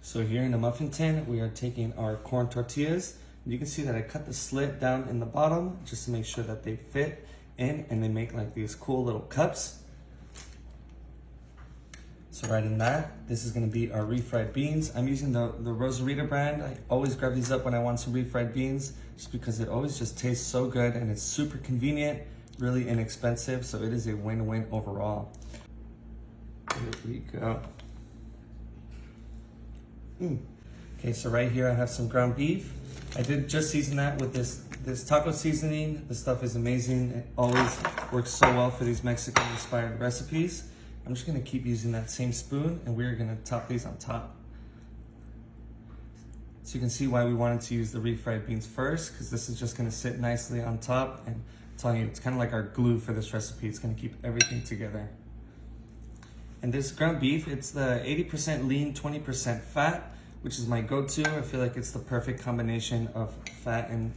So here in the muffin tin, we are taking our corn tortillas. You can see that I cut the slit down in the bottom just to make sure that they fit in and they make like these cool little cups. So right in that, this is gonna be our refried beans. I'm using the Rosarita brand. I always grab these up when I want some refried beans just because it always just tastes so good and it's super convenient, really inexpensive. So it is a win-win overall. Here we go. Okay, so right here I have some ground beef. I did just season that with this taco seasoning. This stuff is amazing. It always works so well for these Mexican inspired recipes. I'm just gonna keep using that same spoon and we're gonna top these on top. So you can see why we wanted to use the refried beans first, because this is just gonna sit nicely on top, and I'm telling you, it's kind of like our glue for this recipe. It's gonna keep everything together. And this ground beef, it's the 80% lean, 20% fat, which is my go-to. I feel like it's the perfect combination of fat and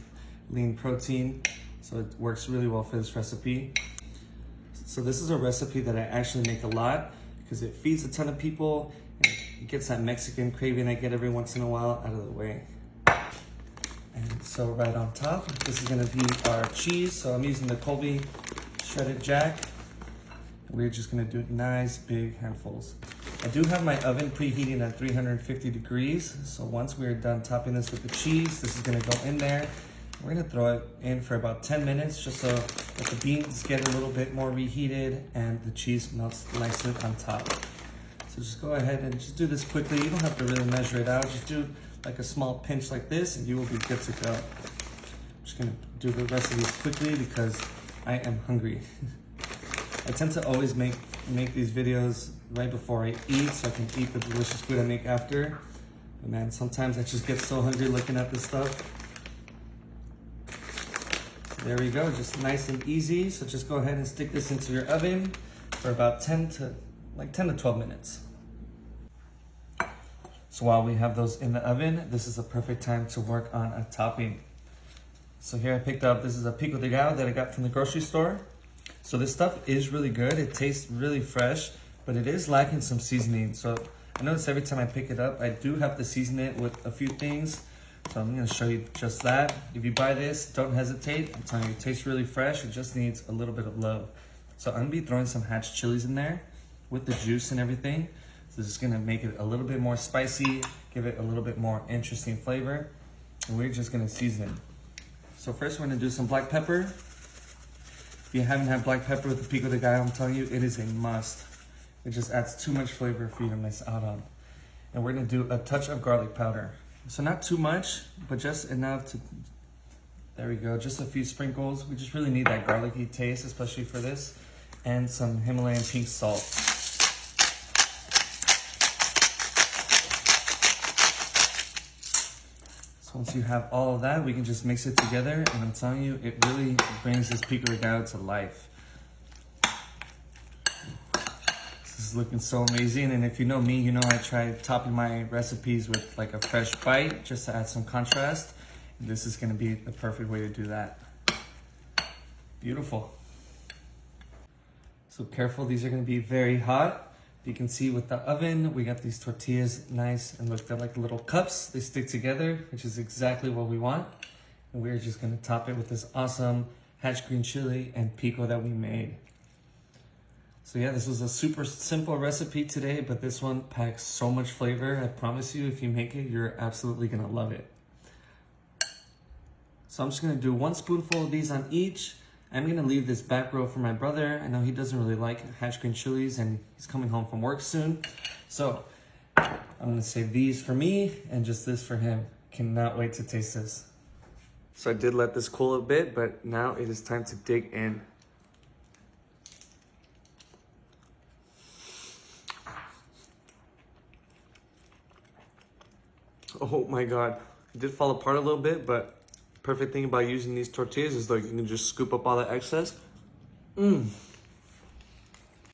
lean protein. So it works really well for this recipe. So this is a recipe that I actually make a lot because it feeds a ton of people and it gets that Mexican craving I get every once in a while out of the way. And so right on top, this is gonna be our cheese. So I'm using the Colby shredded jack. We're just gonna do nice big handfuls. I do have my oven preheating at 350 degrees. So once we're done topping this with the cheese, this is gonna go in there. We're gonna throw it in for about 10 minutes just so that the beans get a little bit more reheated and the cheese melts nicely on top. So just go ahead and just do this quickly. You don't have to really measure it out. Just do like a small pinch like this and you will be good to go. I'm just gonna do the rest of these quickly because I am hungry. I tend to always make these videos right before I eat so I can eat the delicious food I make after. But man, sometimes I just get so hungry looking at this stuff. So there we go, just nice and easy. So just go ahead and stick this into your oven for about 10 to 12 minutes. So while we have those in the oven, this is a perfect time to work on a topping. So here I picked up, this is a pico de gallo that I got from the grocery store. So this stuff is really good. It tastes really fresh, but it is lacking some seasoning. So I notice every time I pick it up, I do have to season it with a few things. So I'm gonna show you just that. If you buy this, don't hesitate. I'm telling you, it tastes really fresh. It just needs a little bit of love. So I'm gonna be throwing some hatch chilies in there with the juice and everything. So this is gonna make it a little bit more spicy, give it a little bit more interesting flavor. And we're just gonna season it. So first we're gonna do some black pepper. If you haven't had black pepper with the pico de gallo, I'm telling you, it is a must. It just adds too much flavor for you to miss out on. And we're gonna do a touch of garlic powder. So not too much, but just enough to, there we go, just a few sprinkles. We just really need that garlicky taste, especially for this. And some Himalayan pink salt. Once you have all of that, we can just mix it together, and I'm telling you, it really brings this pico de gallo to life. This is looking so amazing, and if you know me, you know I try topping my recipes with like a fresh bite, just to add some contrast. And this is gonna be the perfect way to do that. Beautiful. So careful, these are gonna be very hot. You can see with the oven, we got these tortillas nice and look, they're like little cups. They stick together, which is exactly what we want. And we're just gonna top it with this awesome hatch green chili and pico that we made. So yeah, this was a super simple recipe today, but this one packs so much flavor. I promise you, if you make it, you're absolutely gonna love it. So I'm just gonna do 1 spoonful of these on each. I'm gonna leave this back row for my brother. I know he doesn't really like hatch green chilies and he's coming home from work soon. So I'm gonna save these for me and just this for him. Cannot wait to taste this. So I did let this cool a bit, but now it is time to dig in. Oh my God, it did fall apart a little bit, but perfect thing about using these tortillas is like you can just scoop up all the excess.